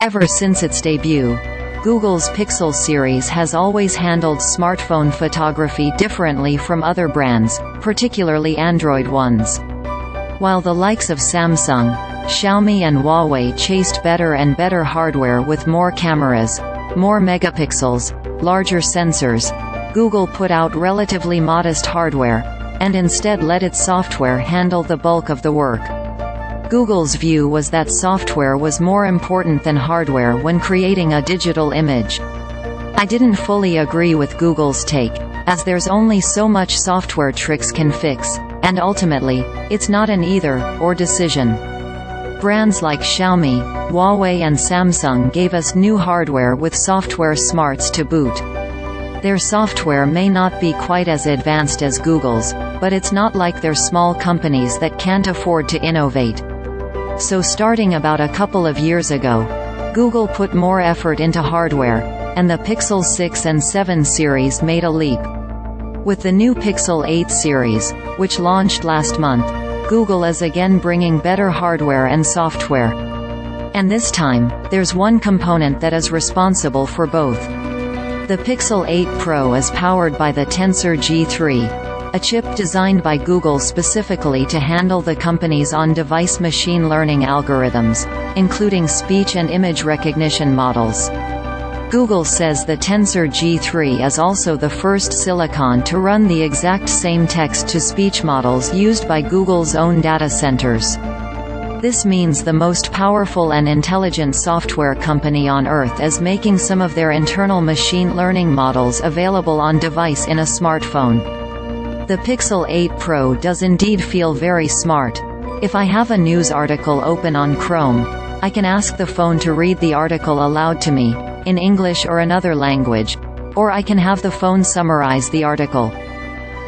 Ever since its debut, Google's Pixel series has always handled smartphone photography differently from other brands, particularly Android ones. While the likes of Samsung, Xiaomi and Huawei chased better and better hardware with more cameras, more megapixels, larger sensors, Google put out relatively modest hardware, and instead let its software handle the bulk of the work. Google's view was that software was more important than hardware when creating a digital image. I didn't fully agree with Google's take, as there's only so much software tricks can fix, and ultimately, it's not an either-or decision. Brands like Xiaomi, Huawei and Samsung gave us new hardware with software smarts to boot. Their software may not be quite as advanced as Google's, but it's not like they're small companies that can't afford to innovate. So starting about a couple of years ago, Google put more effort into hardware, and the Pixel 6 and 7 series made a leap. With the new Pixel 8 series, which launched last month, Google is again bringing better hardware and software. And this time, there's one component that is responsible for both. The Pixel 8 Pro is powered by the Tensor G3, a chip designed by Google specifically to handle the company's on-device machine learning algorithms, including speech and image recognition models. Google says the Tensor G3 is also the first silicon to run the exact same text-to-speech models used by Google's own data centers. This means the most powerful and intelligent software company on Earth is making some of their internal machine learning models available on device in a smartphone. The Pixel 8 Pro does indeed feel very smart. If I have a news article open on Chrome, I can ask the phone to read the article aloud to me, in English or another language, or I can have the phone summarize the article.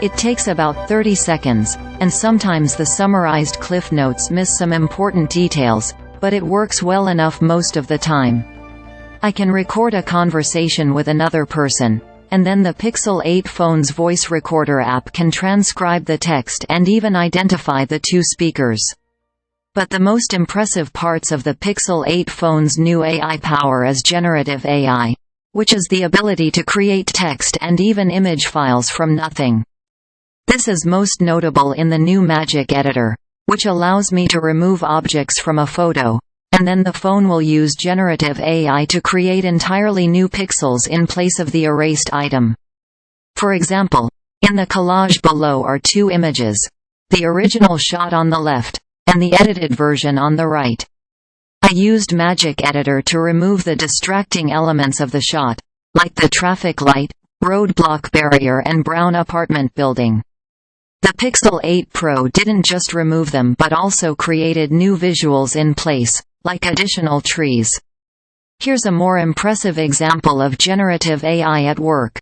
It takes about 30 seconds, and sometimes the summarized cliff notes miss some important details, but it works well enough most of the time. I can record a conversation with another person, and then the Pixel 8 phone's voice recorder app can transcribe the text and even identify the two speakers. But the most impressive parts of the Pixel 8 phone's new AI power is generative AI, which is the ability to create text and even image files from nothing. This is most notable in the new Magic Editor, which allows me to remove objects from a photo, and then the phone will use generative AI to create entirely new pixels in place of the erased item. For example, in the collage below are two images, the original shot on the left, and the edited version on the right. I used Magic Editor to remove the distracting elements of the shot, like the traffic light, roadblock barrier and brown apartment building. The Pixel 8 Pro didn't just remove them but also created new visuals in place, like additional trees. Here's a more impressive example of generative AI at work.